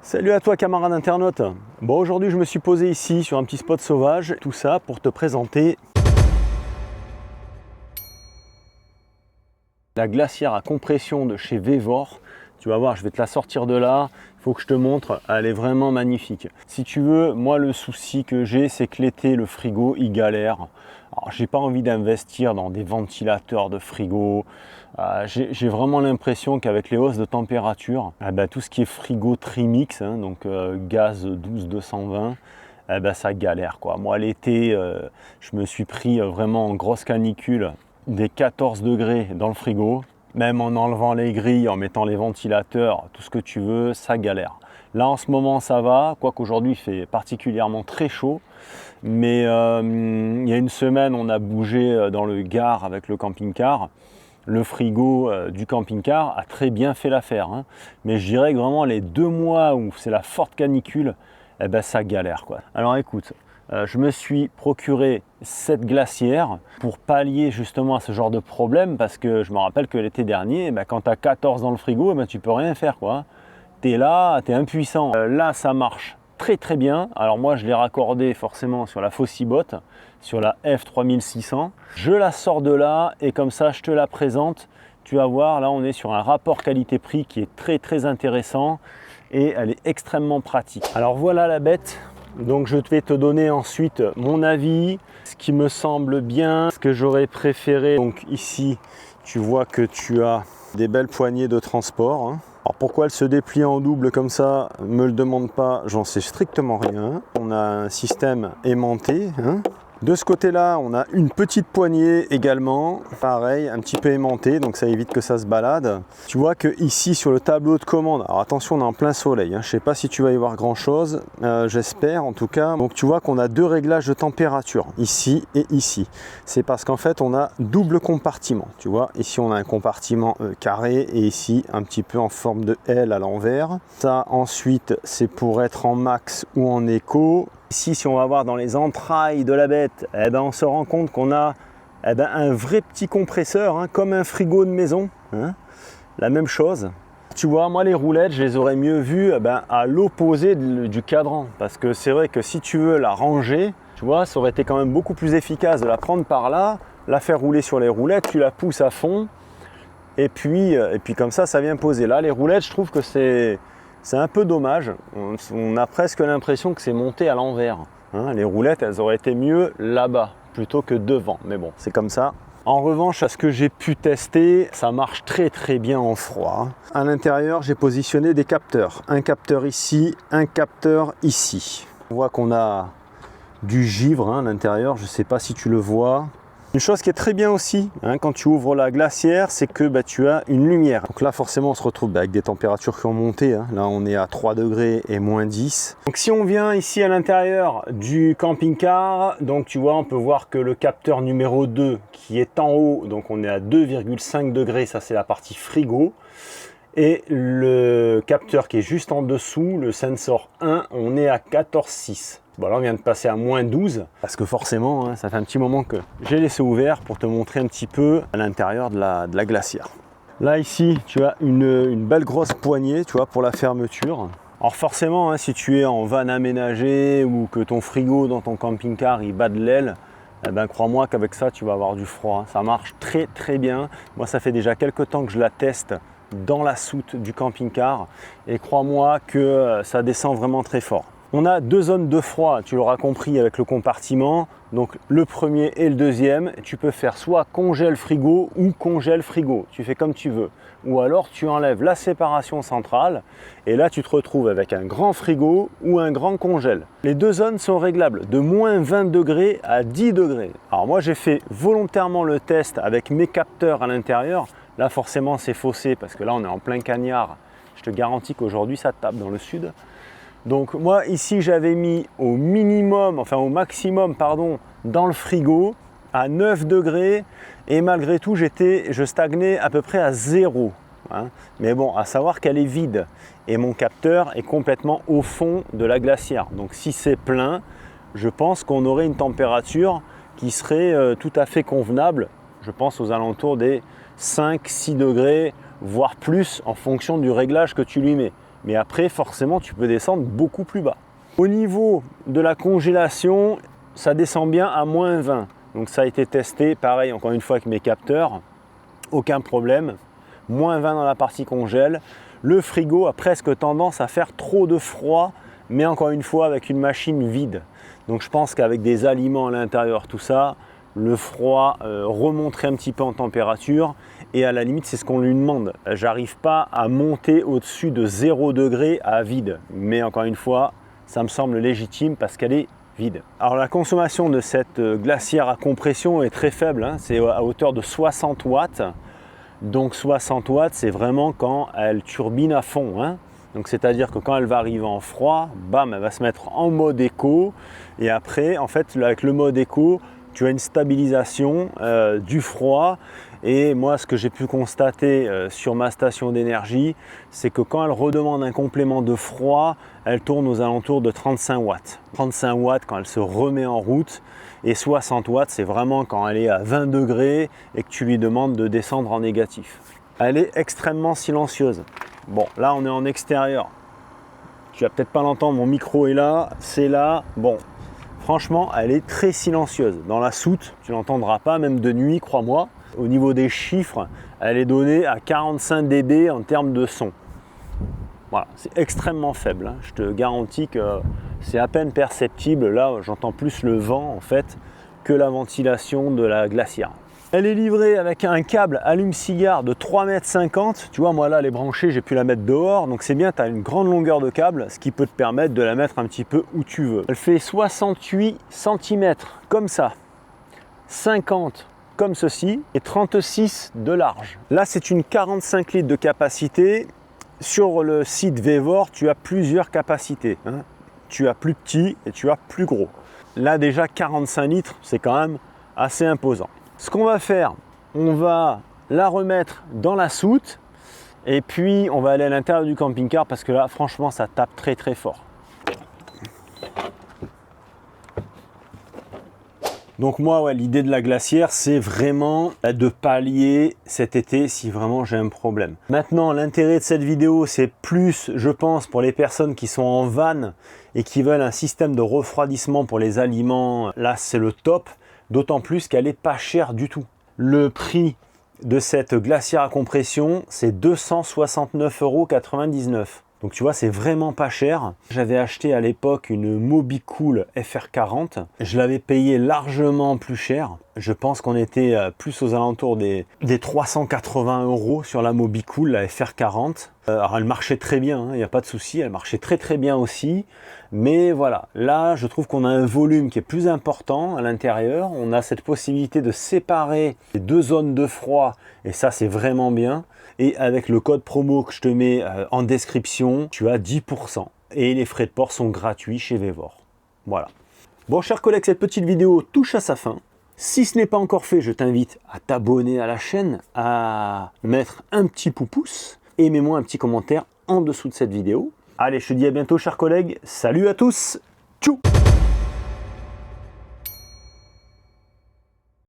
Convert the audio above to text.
Salut à toi camarade internaute. Bon, aujourd'hui je me suis posé ici sur un petit spot sauvage, tout ça pour te présenter la glacière à compression de chez Vévor. Tu vas voir, je vais te la sortir de là, il faut que je te montre, elle est vraiment magnifique. Si tu veux, moi le souci que j'ai, c'est que l'été le frigo il galère. Alors j'ai pas envie d'investir dans des ventilateurs de frigo. J'ai vraiment l'impression qu'avec les hausses de température, tout ce qui est frigo trimix, donc gaz 12-220, ça galère quoi. Moi l'été, je me suis pris vraiment en grosse canicule des 14 degrés dans le frigo, même en enlevant les grilles, en mettant les ventilateurs, tout ce que tu veux, ça galère. Là en ce moment ça va, quoique aujourd'hui il fait particulièrement très chaud, mais il y a une semaine on a bougé dans le Gard avec le camping-car. Le frigo du camping-car a très bien fait l'affaire, mais je dirais que vraiment les 2 mois où c'est la forte canicule, ça galère quoi. Alors écoute, je me suis procuré cette glacière pour pallier justement à ce genre de problème, parce que je me rappelle que l'été dernier, quand tu as 14 dans le frigo, tu peux rien faire quoi. Tu es là, tu es impuissant. Là ça marche très bien. Alors moi je l'ai raccordé forcément sur la Fossibot, sur la F3600. Je la sors de là et comme ça je te la présente. Tu vas voir, là on est sur un rapport qualité-prix qui est très intéressant et elle est extrêmement pratique. Alors voilà la bête. Donc je vais te donner ensuite mon avis, ce qui me semble bien, ce que j'aurais préféré. Donc ici tu vois que tu as des belles poignées de transport. Alors pourquoi elle se déplie en double comme ça, me le demande pas, j'en sais strictement rien. On a un système aimanté. De ce côté-là, on a une petite poignée également, pareil, un petit peu aimantée, donc ça évite que ça se balade. Tu vois que ici sur le tableau de commande, alors attention, on est en plein soleil, je ne sais pas si tu vas y voir grand-chose, j'espère en tout cas. Donc tu vois qu'on a 2 réglages de température, ici et ici. C'est parce qu'en fait, on a double compartiment, tu vois. Ici, on a un compartiment carré et ici, un petit peu en forme de L à l'envers. Ça, ensuite, c'est pour être en max ou en éco. Ici, si on va voir dans les entrailles de la bête, on se rend compte qu'on a un vrai petit compresseur, comme un frigo de maison, la même chose. Tu vois, moi les roulettes, je les aurais mieux vues à l'opposé du cadran, parce que c'est vrai que si tu veux la ranger, tu vois, ça aurait été quand même beaucoup plus efficace de la prendre par là, la faire rouler sur les roulettes, tu la pousses à fond, et puis comme ça vient poser. Là, les roulettes, je trouve que c'est un peu dommage, on a presque l'impression que c'est monté à l'envers. Les roulettes, elles auraient été mieux là-bas plutôt que devant, mais bon, c'est comme ça. En revanche, à ce que j'ai pu tester, ça marche très bien en froid. À l'intérieur, j'ai positionné des capteurs. Un capteur ici, un capteur ici. On voit qu'on a du givre à l'intérieur, je ne sais pas si tu le vois. Une chose qui est très bien aussi, quand tu ouvres la glacière, c'est que tu as une lumière. Donc là, forcément, on se retrouve avec des températures qui ont monté. Là, on est à 3 degrés et moins 10. Donc si on vient ici à l'intérieur du camping-car, donc tu vois, on peut voir que le capteur numéro 2 qui est en haut, donc on est à 2,5 degrés, ça c'est la partie frigo. Et le capteur qui est juste en dessous, le sensor 1, on est à 14,6. Bon, là on vient de passer à moins 12 parce que forcément ça fait un petit moment que j'ai laissé ouvert pour te montrer un petit peu à l'intérieur de la glacière. Là ici tu as une belle grosse poignée, tu vois, pour la fermeture. Alors forcément si tu es en van aménagé ou que ton frigo dans ton camping-car il bat de l'aile, crois-moi qu'avec ça tu vas avoir du froid. Ça marche très bien. Moi ça fait déjà quelques temps que je la teste dans la soute du camping-car et crois-moi que ça descend vraiment très fort. On a 2 zones de froid, tu l'auras compris avec le compartiment, donc le premier et le deuxième. Tu peux faire soit congèle frigo ou congèle frigo, tu fais comme tu veux. Ou alors tu enlèves la séparation centrale et là tu te retrouves avec un grand frigo ou un grand congèle. Les 2 zones sont réglables de moins 20 degrés à 10 degrés. Alors moi j'ai fait volontairement le test avec mes capteurs à l'intérieur. Là forcément c'est faussé parce que là on est en plein cagnard. Je te garantis qu'aujourd'hui ça tape dans le sud. Donc moi ici j'avais mis au maximum dans le frigo à 9 degrés et malgré tout je stagnais à peu près à 0. Mais bon, à savoir qu'elle est vide et mon capteur est complètement au fond de la glacière. Donc si c'est plein, je pense qu'on aurait une température qui serait tout à fait convenable. Je pense aux alentours des 5-6 degrés, voire plus en fonction du réglage que tu lui mets. Mais après, forcément, tu peux descendre beaucoup plus bas. Au niveau de la congélation, ça descend bien à moins 20. Donc ça a été testé, pareil, encore une fois avec mes capteurs. Aucun problème. Moins 20 dans la partie congèle. Le frigo a presque tendance à faire trop de froid, mais encore une fois avec une machine vide. Donc je pense qu'avec des aliments à l'intérieur, tout ça, le froid remonterait un petit peu en température et à la limite c'est ce qu'on lui demande. J'arrive pas à monter au-dessus de 0 degré à vide, mais encore une fois ça me semble légitime parce qu'elle est vide. Alors la consommation de cette glacière à compression est très faible, hein, c'est à hauteur de 60 watts. Donc 60 watts c'est vraiment quand elle turbine à fond, hein. Donc c'est-à-dire que quand elle va arriver en froid, bam, elle va se mettre en mode éco et après en fait avec le mode éco tu as une stabilisation du froid. Et moi ce que j'ai pu constater sur ma station d'énergie, c'est que quand elle redemande un complément de froid, elle tourne aux alentours de 35 watts. 35 watts quand elle se remet en route et 60 watts c'est vraiment quand elle est à 20 degrés et que tu lui demandes de descendre en négatif. Elle est extrêmement silencieuse. Bon, là on est en extérieur, tu vas peut-être pas l'entendre, mon micro est là, c'est là, bon, franchement elle est très silencieuse. Dans la soute, tu l'entendras pas, même de nuit, crois-moi. Au niveau des chiffres, elle est donnée à 45 dB en termes de son. Voilà, c'est extrêmement faible, hein. Je te garantis que c'est à peine perceptible, là j'entends plus le vent en fait que la ventilation de la glacière. Elle est livrée avec un câble allume-cigare de 3,50 m. Tu vois, moi là, elle est branchée, j'ai pu la mettre dehors. Donc c'est bien, tu as une grande longueur de câble, ce qui peut te permettre de la mettre un petit peu où tu veux. Elle fait 68 cm comme ça, 50 comme ceci et 36 de large. Là, c'est une 45 litres de capacité. Sur le site Vevor, tu as plusieurs capacités, hein. Tu as plus petit et tu as plus gros. Là, déjà 45 litres, c'est quand même assez imposant. Ce qu'on va faire, on va la remettre dans la soute et puis on va aller à l'intérieur du camping-car parce que là, franchement, ça tape très très fort. Donc moi, ouais, l'idée de la glacière, c'est vraiment de pallier cet été si vraiment j'ai un problème. Maintenant, l'intérêt de cette vidéo, c'est plus, je pense, pour les personnes qui sont en van et qui veulent un système de refroidissement pour les aliments. Là, c'est le top. D'autant plus qu'elle n'est pas chère du tout. Le prix de cette glacière à compression, c'est 269,99 €. Donc tu vois, c'est vraiment pas cher. J'avais acheté à l'époque une Mobicool FR40. Je l'avais payé largement plus cher. Je pense qu'on était plus aux alentours des 380 € sur la Mobicool, la FR40. Alors elle marchait très bien, il n'y a pas de souci, elle marchait très très bien aussi. Mais voilà, là je trouve qu'on a un volume qui est plus important à l'intérieur. On a cette possibilité de séparer les deux zones de froid et ça c'est vraiment bien. Et avec le code promo que je te mets en description, tu as 10%. Et les frais de port sont gratuits chez Vevor. Voilà. Bon, chers collègues, cette petite vidéo touche à sa fin. Si ce n'est pas encore fait, je t'invite à t'abonner à la chaîne, à mettre un petit pouce et mets-moi un petit commentaire en dessous de cette vidéo. Allez, je te dis à bientôt, chers collègues. Salut à tous. Tchou!